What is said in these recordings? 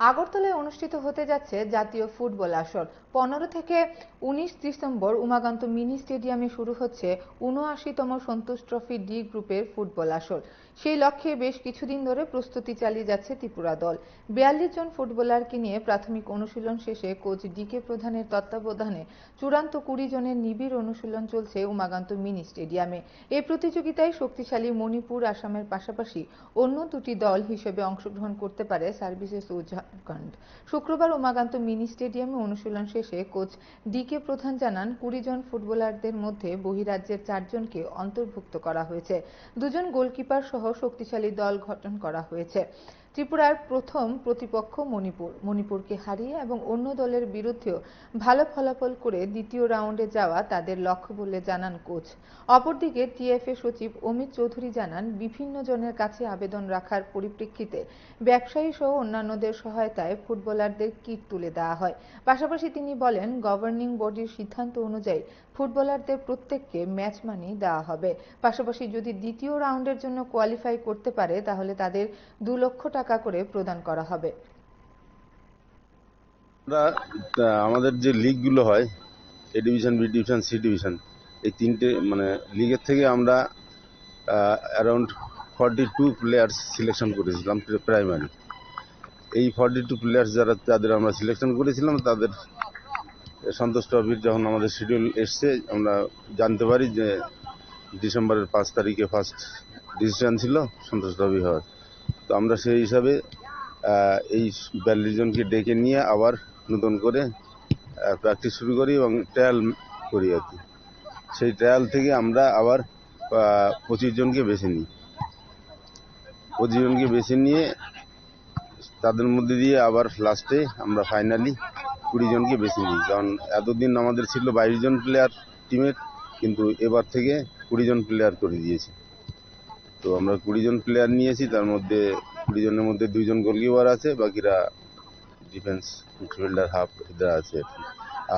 আগরতলায় অনুষ্ঠিত হতে যাচ্ছে জাতীয় ফুটবল আসর। 15 থেকে 19 ডিসেম্বর উমাকান্ত মিনি স্টেডিয়ামে শুরু হচ্ছে ৭৯তম সন্তোষ ট্রফি ডি গ্রুপের ফুটবল আসর। সেই লক্ষ্যে বেশ কিছুদিন ধরে প্রস্তুতি চালিয়ে যাচ্ছে ত্রিপুরা দল। ৪২ জন ফুটবলারকে নিয়ে প্রাথমিক অনুশীলন শেষে কোচ ডিকে প্রধানের তত্ত্বাবধানে চূড়ান্ত 20 জনের নিবিড় অনুশীলন চলছে উমাকান্ত মিনি স্টেডিয়ামে। এই প্রতিযোগিতায় শক্তিশালী মণিপুর, আসামের পাশাপাশি অন্য দুটি দল হিসেবে অংশগ্রহণ করতে পারে সার্ভিসেস ও ঝাড়খণ্ড। শুক্রবার উমাকান্ত মিনি স্টেডিয়ামে অনুশীলন শেষে কোচ ডিকে প্রধান জানান, 20 জন ফুটবলারদের মধ্যে বহিরাজ্যের 4 জনকে অন্তর্ভুক্ত করা হয়েছে। 2 জন গোলকিপার সহ শক্তিশালী দল গঠন করা হয়েছে। ত্রিপুরার প্রথম প্রতিপক্ষ মণিপুরকে হারিয়ে এবং অন্য দলের বিরুদ্ধেও ভালো ফলাফল করে দ্বিতীয় রাউন্ডে যাওয়া তাদের লক্ষ্য বলে জানান কোচ। অপরদিকে টিএফএ সচিব অমিত চৌধুরী জানান, বিভিন্ন জনের কাছে আবেদন রাখার পরিপ্রেক্ষিতে ব্যবসায়ী সহ অন্যান্যদের সহায়তায় ফুটবলারদের কিট তুলে দেওয়া হয়। পাশাপাশি তিনি বলেন, গভর্নিং বডির সিদ্ধান্ত অনুযায়ী ফুটবলারদের প্রত্যেককে ম্যাচ মানি দেওয়া হবে। পাশাপাশি যদি দ্বিতীয় রাউন্ডের জন্য কোয়ালিফাই করতে পারে তাহলে তাদের 2 লক্ষ টাকা করে প্রদান করা হবে। আমাদের যে লিগগুলো হয়, A division, B division, C division, এই তিনটে লিগের থেকে আমরা অ্যারাউন্ড 42 প্লেয়ার্স সিলেকশন করেছিলাম প্রাইমারি। এই 42 প্লেয়ার্স যাদের আমরা সিলেকশন করেছিলাম, তাদের সন্তোষ ট্রফির যখন আমাদের শিডিউল এসছে, আমরা জানতে পারি যে ডিসেম্বরের 5 তারিখে ফার্স্ট ডিসিশন ছিল সন্তোষ ট্রফি হওয়ার। তো আমরা সেই হিসাবে এই 42 জনকে ডেকে নিয়ে আবার নতুন করে প্র্যাকটিস শুরু করি এবং ট্রায়াল করি আর কি। সেই ট্রায়াল থেকে আমরা আবার 25 জনকে বেছে নিই। 25 জনকে বেছে নিয়ে তাদের মধ্যে দিয়ে আবার লাস্টে আমরা ফাইনালি 20 জনকে বেছে নিই। কারণ এতদিন আমাদের ছিল 22 জন প্লেয়ার টিমের, কিন্তু এবার থেকে 20 জন প্লেয়ার করে দিয়েছি। তো আমরা 20 জন প্লেয়ার নিয়েছি, তার মধ্যে 20 জনের মধ্যে 2 জন গোলকিপার আছে, বাকিরা ডিফেন্স মিডফিল্ডার, হাফ এরা আছে।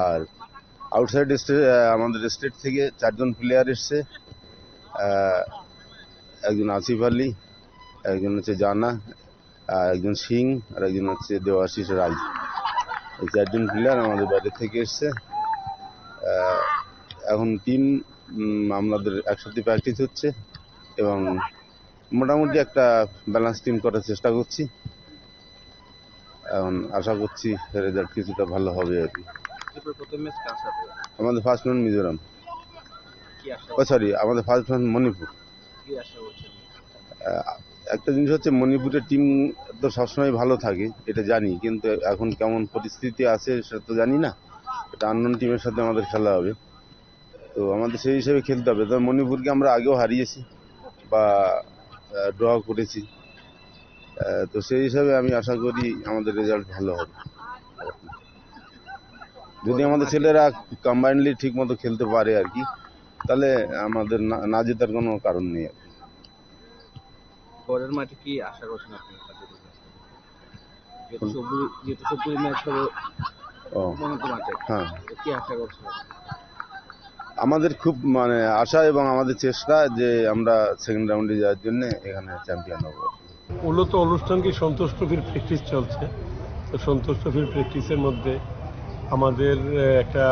আর আউটসাইড আমাদের স্টেট থেকে 4 জন প্লেয়ার এসছে। একজন আসিফ আলী, একজন হচ্ছে জানা, আর একজন সিং, আর একজন হচ্ছে দেওয়াশিস রায়। এই 4 জন প্লেয়ার আমাদের বাইরে থেকে এসছে। এখন টিম আমাদের একসাথে প্র্যাকটিস হচ্ছে এবং মোটামুটি একটা ব্যালেন্স টিম করার চেষ্টা করছি। এখন আশা করছি রেজাল্ট কিছুটা ভালো হবে আর কি। আমাদের ফার্স্ট ম্যাচ মিজোরাম, আমাদের ফার্স্ট ম্যাচ মণিপুর। একটা জিনিস হচ্ছে, মণিপুরের টিম তো সবসময় ভালো থাকে, এটা জানি, কিন্তু এখন কেমন পরিস্থিতি আছে সেটা তো জানি না। এটা আননোন টিমের সাথে আমাদের খেলা হবে, তো আমাদের সেই হিসেবে খেলতে হবে। তবে মণিপুরকে আমরা আগেও হারিয়েছি বা ড্র করেছি, তো সেই হিসাবে আমি আশা করি আমাদের রেজাল্ট ভালো হবে। যদি আমাদের ছেলেরা কম্বাইন্ডলি ঠিক মতো খেলতে পারে আর কি, তাহলে আমাদের না জেতার কোনো কারণ নেই আর কি। পরের মাঠে কি আশা করছেন আপনি? সবগুলি ম্যাচ হবে হ্যাঁ, কি আশা করছেন? আমাদের খুব আশা এবং আমাদের চেষ্টা যে আমরা সেকেন্ড রাউন্ডে যাওয়ার জন্য এখানে চ্যাম্পিয়ন হব। মূলত অনুষ্ঠানটি সন্তোষ ট্রফির প্র্যাকটিস চলছে। তো সন্তোষ ট্রফির প্র্যাকটিসের মধ্যে আমাদের একটা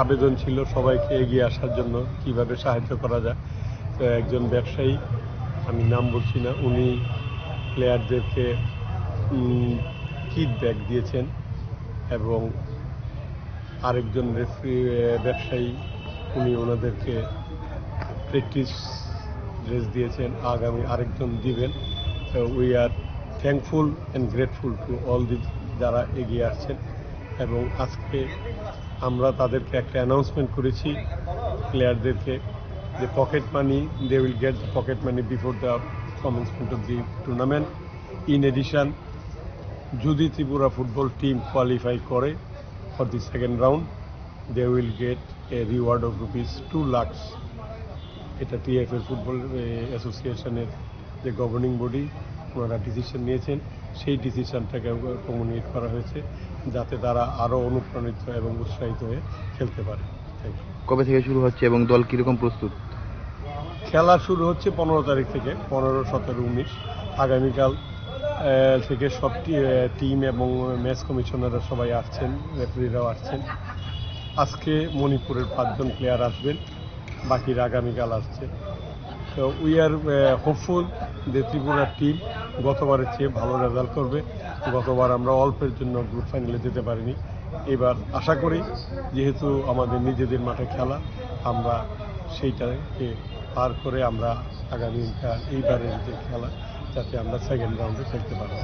আবেদন ছিল সবাইকে এগিয়ে আসার জন্য, কিভাবে সাহায্য করা যায়। তো একজন ব্যবসায়ী, আমি নাম বলছি না, উনি প্লেয়ারদেরকে কিট ব্যাগ দিয়েছেন এবং আরেকজন ব্যবসায়ী, উনি ওনাদেরকে প্র্যাকটিস ড্রেস দিয়েছেন, আগামী আরেকজন দিবেন। We are thankful and grateful to all যারা এগিয়ে আসছেন। এবং আজকে আমরা তাদেরকে একটা অ্যানাউন্সমেন্ট করেছি প্লেয়ারদেরকে, যে pocket money, they will get pocket money before the commencement of the tournament. In addition, যদি ত্রিপুরা ফুটবল টিম কোয়ালিফাই করে for the second round, they will get a reward of ₹2 lakh. এটা টিএফএ ফুটবল অ্যাসোসিয়েশনের যে governing body, ওনারা decision নিয়েছেন, সেই ডিসিশনটাকে communicate করা হয়েছে যাতে তারা আরও অনুপ্রাণিত এবং উৎসাহিত হয়ে খেলতে পারে। Thank you. কবে থেকে শুরু হচ্ছে এবং দল কীরকম প্রস্তুত? খেলা শুরু হচ্ছে 15 তারিখ থেকে, 15, 17, 19। আগামীকাল থেকে সব টিম এবং ম্যাচ কমিশনাররা সবাই আসছেন, রেফারিরাও আসছেন। আজকে মণিপুরের 5 জন প্লেয়ার আসবেন, বাকিরা আগামীকাল আসছে। তো উই আর হোপফুল যে ত্রিপুরার টিম গতবারের চেয়ে ভালো রেজাল্ট করবে। গতবার আমরা অল্পের জন্য গ্রুপ ফাইনালে যেতে পারিনি। এবার আশা করি যেহেতু আমাদের নিজেদের মাঠে খেলা, আমরা সেইটাকে পার করে আমরা এইবারের যে খেলা যাতে আমরা সেকেন্ড রাউন্ডে খেলতে পারবো।